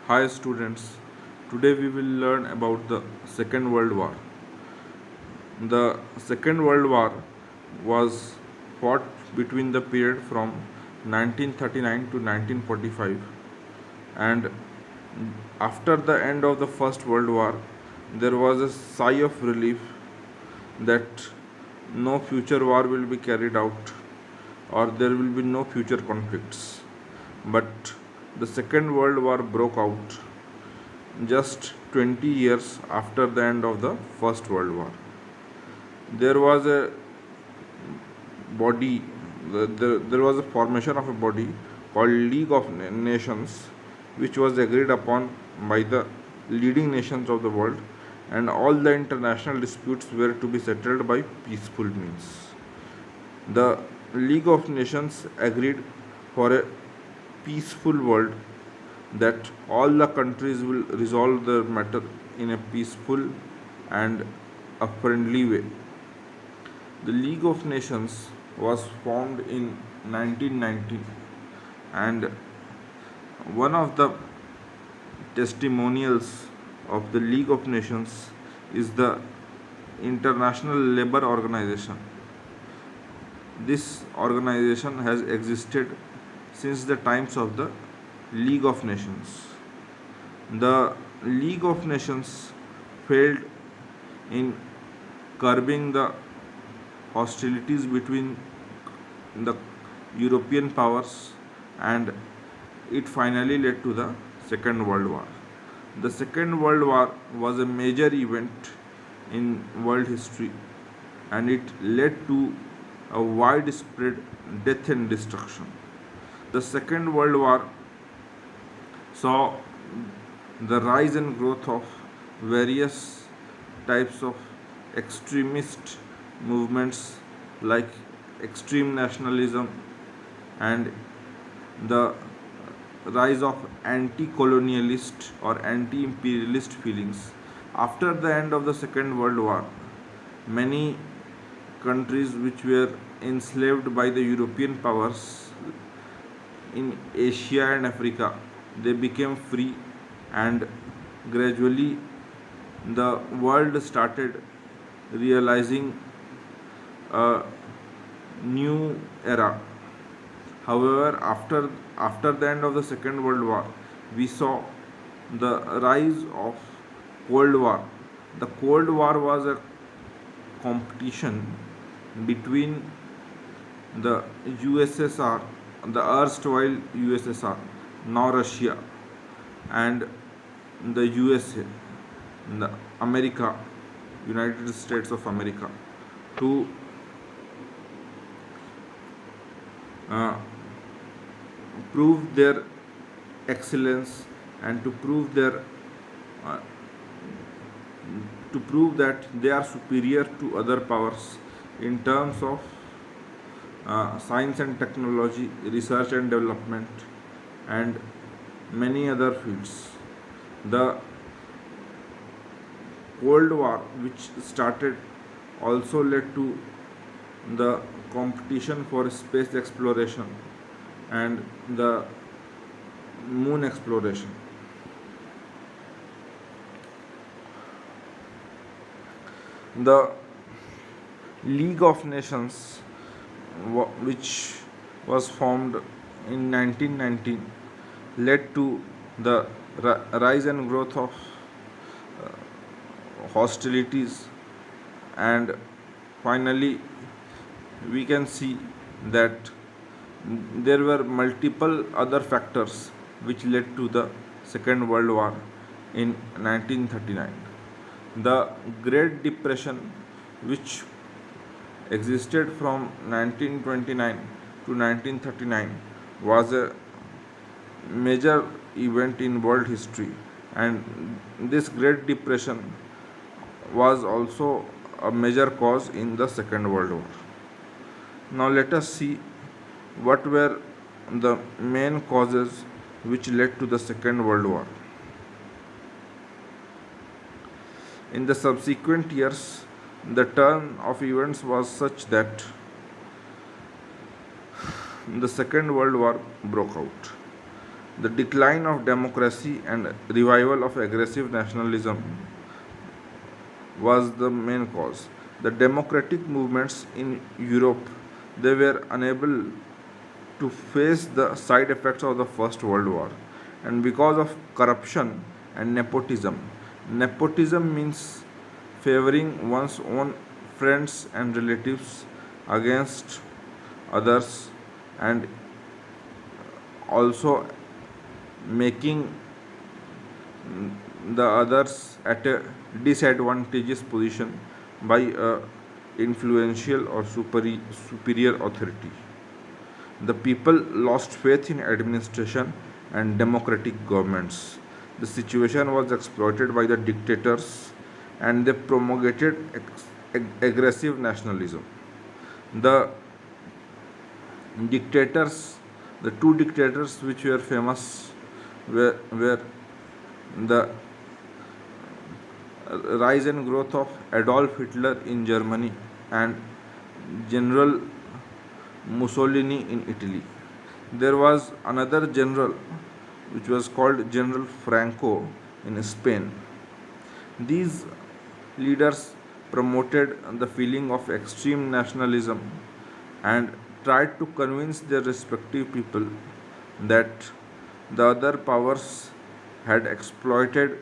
Hi students, today we will learn about the Second World War. The Second World War was fought between the period from 1939 to 1945, and after the end of the First World War there was a sigh of relief that no future war will be carried out or there will be no future conflicts. But the Second World War broke out just 20 years after the end of the First World War. There was a body, there was a formation of a body called League of Nations, which was agreed upon by the leading nations of the world, and all the international disputes were to be settled by peaceful means. The League of Nations agreed for a peaceful world, that all the countries will resolve their matter in a peaceful and a friendly way. The League of Nations was formed in 1919, and one of the testimonials of the League of Nations is the International Labour Organization. This organization has existed since the times of the League of Nations. The League of Nations failed in curbing the hostilities between the European powers, and it finally led to the Second World War. The Second World War was a major event in world history, and it led to a widespread death and destruction. The Second World War saw the rise and growth of various types of extremist movements like extreme nationalism and the rise of anti-colonialist or anti-imperialist feelings. After the end of the Second World War, many countries which were enslaved by the European powers in Asia and Africa, they became free, and gradually the world started realizing a new era. However, after the end of the Second World War, we saw the rise of Cold War. The Cold War was a competition between the USSR, the erstwhile USSR, now Russia, and the USA, the America, United States of America, to uh, prove their excellence and uh, to prove that they are superior to other powers in terms of science and technology, research and development, and many other fields. The Cold War, which started, also led to the competition for space exploration and the moon exploration. The League of Nations, which was formed in 1919, led to the rise and growth of hostilities, and finally we can see that there were multiple other factors which led to the Second World War in 1939. The Great Depression, which existed from 1929 to 1939, was a major event in world history, and this Great Depression was also a major cause in the Second World War. Now let us see what were the main causes which led to the Second World War. In the subsequent years, the turn of events was such that the Second World War broke out. The decline of democracy and revival of aggressive nationalism was the main cause. The democratic movements in Europe, they were unable to face the side effects of the First World War, and because of corruption and nepotism. Nepotism means favoring one's own friends and relatives against others, and also making the others at a disadvantageous position by a influential or superior authority. The people lost faith in administration and democratic governments. The situation was exploited by the dictators, and they promulgated aggressive nationalism. The dictators, the two dictators which were famous, were the rise and growth of Adolf Hitler in Germany and General Mussolini in Italy. There was another general which was called General Franco in Spain. These leaders promoted the feeling of extreme nationalism and tried to convince their respective people that the other powers had exploited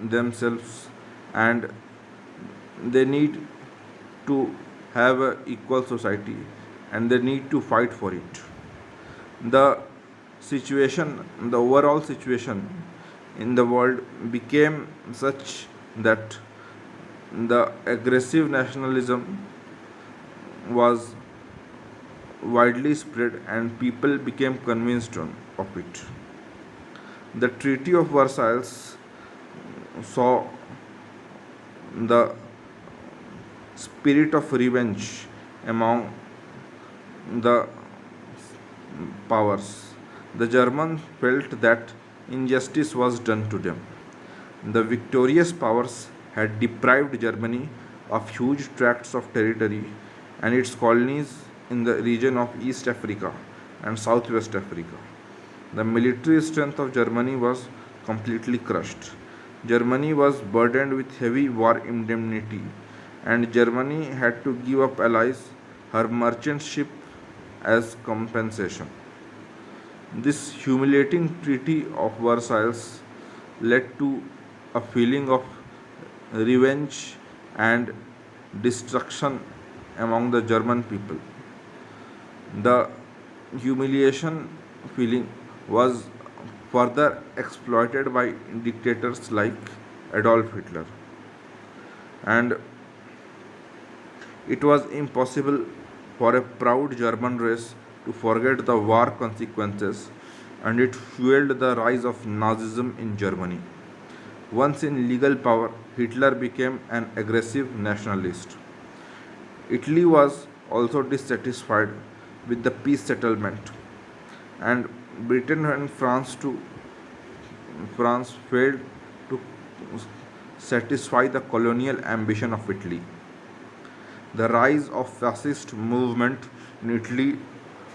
themselves, and they need to have a equal society, and they need to fight for it. The the overall situation in the world became such that the aggressive nationalism was widely spread and people became convinced of it. The Treaty of Versailles saw the spirit of revenge among the powers. The Germans felt that injustice was done to them. The victorious powers had deprived Germany of huge tracts of territory and its colonies in the region of East Africa and Southwest Africa. The military strength of Germany was completely crushed. Germany was burdened with heavy war indemnity, and Germany had to give up allies, her merchant ship, as compensation. This humiliating Treaty of Versailles led to a feeling of revenge and destruction among the German people. The humiliation feeling was further exploited by dictators like Adolf Hitler, and it was impossible for a proud German race to forget the war consequences, and it fueled the rise of Nazism in Germany. Once in legal power, Hitler became an aggressive nationalist. Italy was also dissatisfied with the peace settlement, and Britain and France failed to satisfy the colonial ambition of Italy. The rise of fascist movement in Italy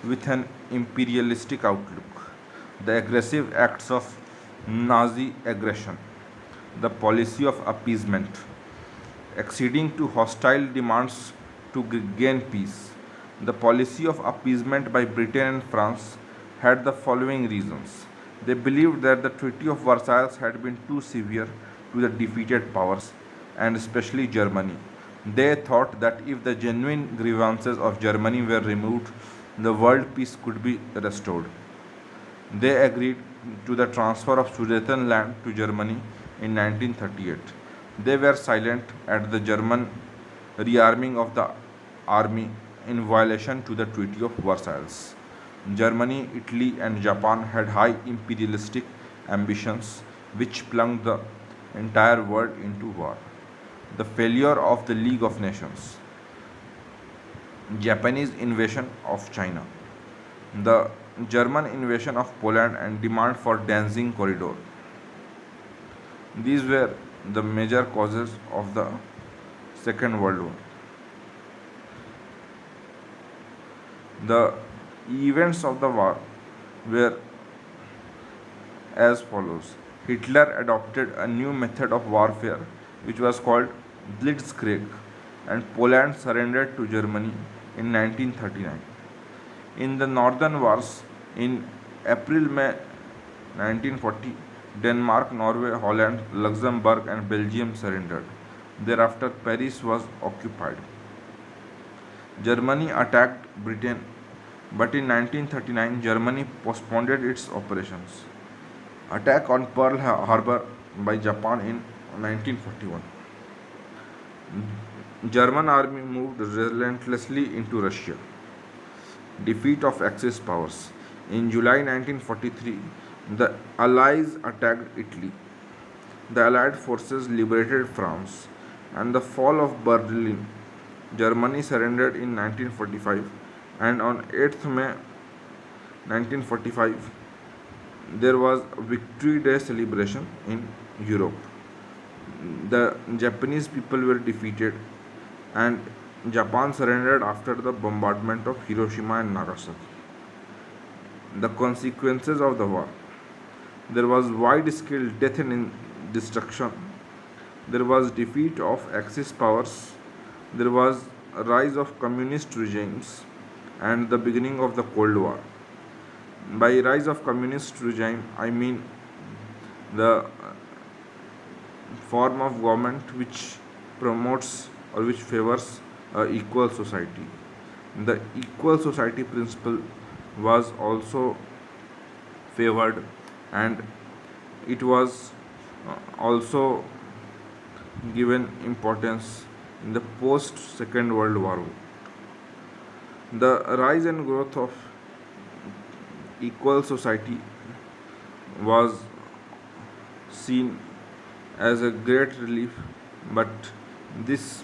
with an imperialistic outlook, the aggressive acts of Nazi aggression, the policy of appeasement, acceding to hostile demands to gain peace. The policy of appeasement by Britain and France had the following reasons. They believed that the Treaty of Versailles had been too severe to the defeated powers, and especially Germany. They thought that if the genuine grievances of Germany were removed, the world peace could be restored. They agreed to the transfer of Sudetenland to Germany in 1938. They were silent at the German rearming of the army in violation to the Treaty of Versailles. Germany, Italy, and Japan had high imperialistic ambitions which plunged the entire world into war. The failure of the League of Nations, Japanese invasion of China, the German invasion of Poland and demand for Danzig corridor. These were the major causes of the Second World War. The events of the war were as follows. Hitler adopted a new method of warfare which was called Blitzkrieg, and Poland surrendered to Germany in 1939. In the Northern Wars in April-May 1940, Denmark, Norway, Holland, Luxembourg, and Belgium surrendered. Thereafter, Paris was occupied. Germany attacked Britain, but in 1939 Germany postponed its operations. Attack on Pearl Harbor by Japan in 1941. German army moved relentlessly into Russia. Defeat of Axis powers. In July 1943, the Allies attacked Italy. The Allied forces liberated France, and the fall of Berlin. Germany surrendered in 1945, and on 8th May 1945 there was Victory Day celebration in Europe. The Japanese people were defeated, and Japan surrendered after the bombardment of Hiroshima and Nagasaki. The consequences of the war. There was wide-scale death and destruction. There was defeat of Axis powers. There was a rise of communist regimes and the beginning of the Cold War. By rise of communist regime, I mean the form of government which promotes or which favors a equal society. The equal society principle was also favored, and it was also given importance in the post Second World War. The rise and growth of equal society was seen as a great relief, but this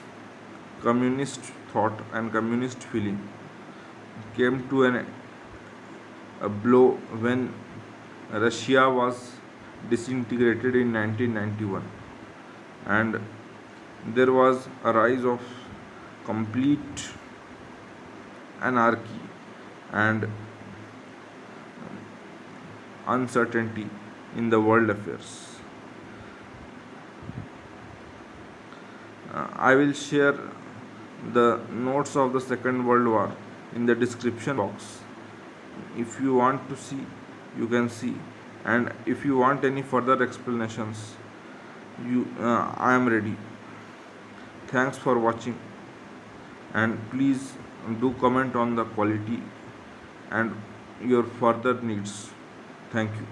communist thought and communist feeling came to a blow when Russia was disintegrated in 1991, and there was a rise of complete anarchy and uncertainty in the world affairs. I will share the notes of the Second World War in the description box. If you want to see, you can see, and if you want any further explanations, I am ready. Thanks for watching, and please do comment on the quality and your further needs. Thank you.